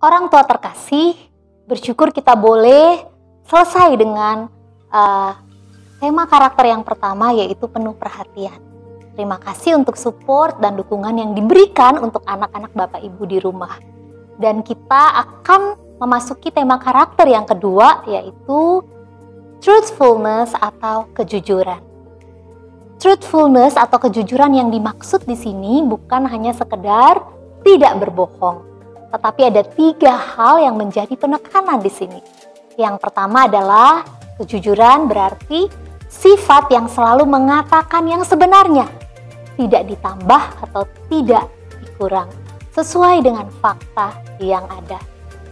Orang tua terkasih, bersyukur kita boleh selesai dengan tema karakter yang pertama, yaitu penuh perhatian. Terima kasih untuk support dan dukungan yang diberikan untuk anak-anak Bapak Ibu di rumah. Dan kita akan memasuki tema karakter yang kedua, yaitu truthfulness atau kejujuran. Truthfulness atau kejujuran yang dimaksud di sini bukan hanya sekedar tidak berbohong, tetapi ada 3 hal yang menjadi penekanan di sini. Yang pertama adalah kejujuran berarti sifat yang selalu mengatakan yang sebenarnya, tidak ditambah atau tidak dikurang, sesuai dengan fakta yang ada.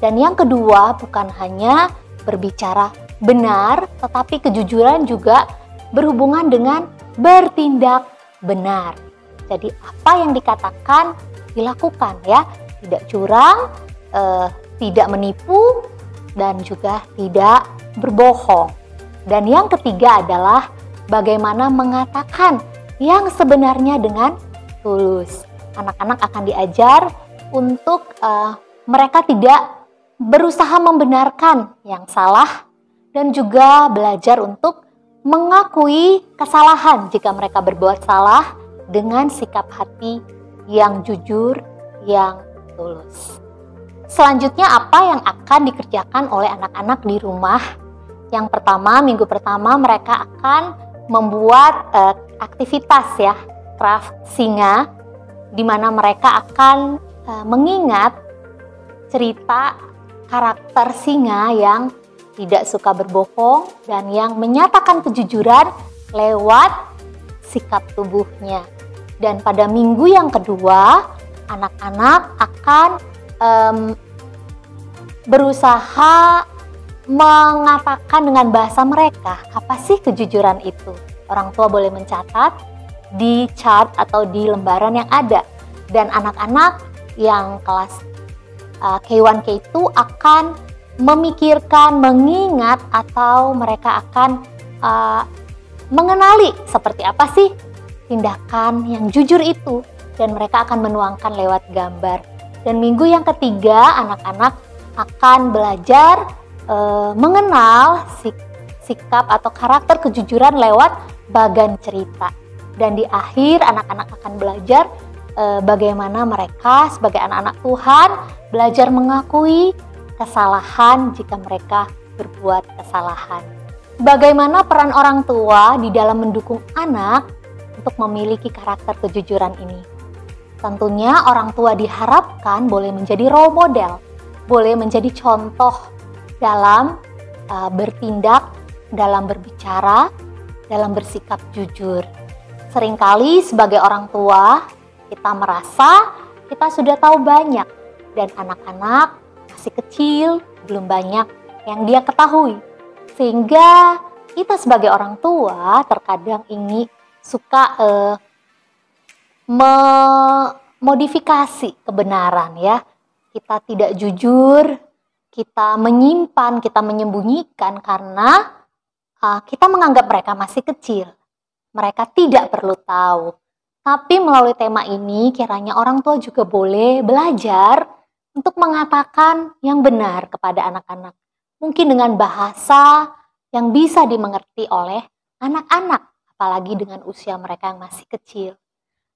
Dan yang kedua, bukan hanya berbicara benar, tetapi kejujuran juga berhubungan dengan bertindak benar. Jadi apa yang dikatakan dilakukan ya, tidak curang, tidak menipu, dan juga tidak berbohong. Dan yang ketiga adalah bagaimana mengatakan yang sebenarnya dengan tulus. Anak-anak akan diajar untuk mereka tidak berusaha membenarkan yang salah dan juga belajar untuk mengakui kesalahan jika mereka berbuat salah dengan sikap hati yang jujur, yang tulus. Selanjutnya apa yang akan dikerjakan oleh anak-anak di rumah? Yang pertama, minggu pertama mereka akan membuat aktivitas ya, craft singa, di mana mereka akan mengingat cerita karakter singa yang tidak suka berbohong dan yang menyatakan kejujuran lewat sikap tubuhnya. Dan pada minggu yang kedua, anak-anak akan berusaha mengatakan dengan bahasa mereka apa sih kejujuran itu. Orang tua boleh mencatat di chart atau di lembaran yang ada. Dan anak-anak yang kelas K1, K2 akan memikirkan, mengingat, atau mereka akan mengenali seperti apa sih tindakan yang jujur itu, dan mereka akan menuangkan lewat gambar. Dan minggu yang ketiga, anak-anak akan belajar mengenal sikap atau karakter kejujuran lewat bagan cerita. Dan di akhir, anak-anak akan belajar bagaimana mereka sebagai anak-anak Tuhan belajar mengakui kesalahan jika mereka berbuat kesalahan. Bagaimana peran orang tua di dalam mendukung anak untuk memiliki karakter kejujuran ini? Tentunya orang tua diharapkan boleh menjadi role model, boleh menjadi contoh dalam bertindak, dalam berbicara, dalam bersikap jujur. Seringkali sebagai orang tua kita merasa kita sudah tahu banyak dan anak-anak masih kecil, belum banyak yang dia ketahui. Sehingga kita sebagai orang tua terkadang ingin suka memodifikasi kebenaran ya. Kita tidak jujur, kita menyimpan, kita menyembunyikan karena kita menganggap mereka masih kecil. Mereka tidak perlu tahu. Tapi melalui tema ini kiranya orang tua juga boleh belajar untuk mengatakan yang benar kepada anak-anak. Mungkin dengan bahasa yang bisa dimengerti oleh anak-anak, apalagi dengan usia mereka yang masih kecil.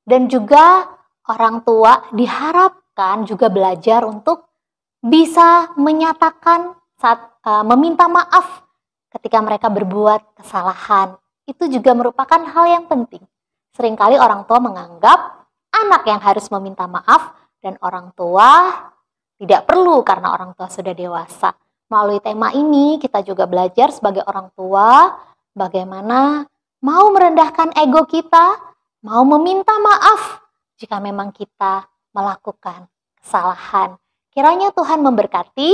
Dan juga orang tua diharapkan juga belajar untuk bisa menyatakan saat meminta maaf ketika mereka berbuat kesalahan. Itu juga merupakan hal yang penting. Seringkali orang tua menganggap anak yang harus meminta maaf dan orang tua tidak perlu karena orang tua sudah dewasa. Melalui tema ini kita juga belajar sebagai orang tua bagaimana mau merendahkan ego kita, mau meminta maaf jika memang kita melakukan kesalahan. Kiranya Tuhan memberkati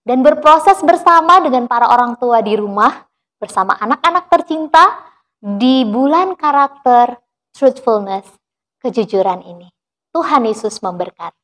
dan berproses bersama dengan para orang tua di rumah bersama anak-anak tercinta di bulan karakter truthfulness, kejujuran ini. Tuhan Yesus memberkati.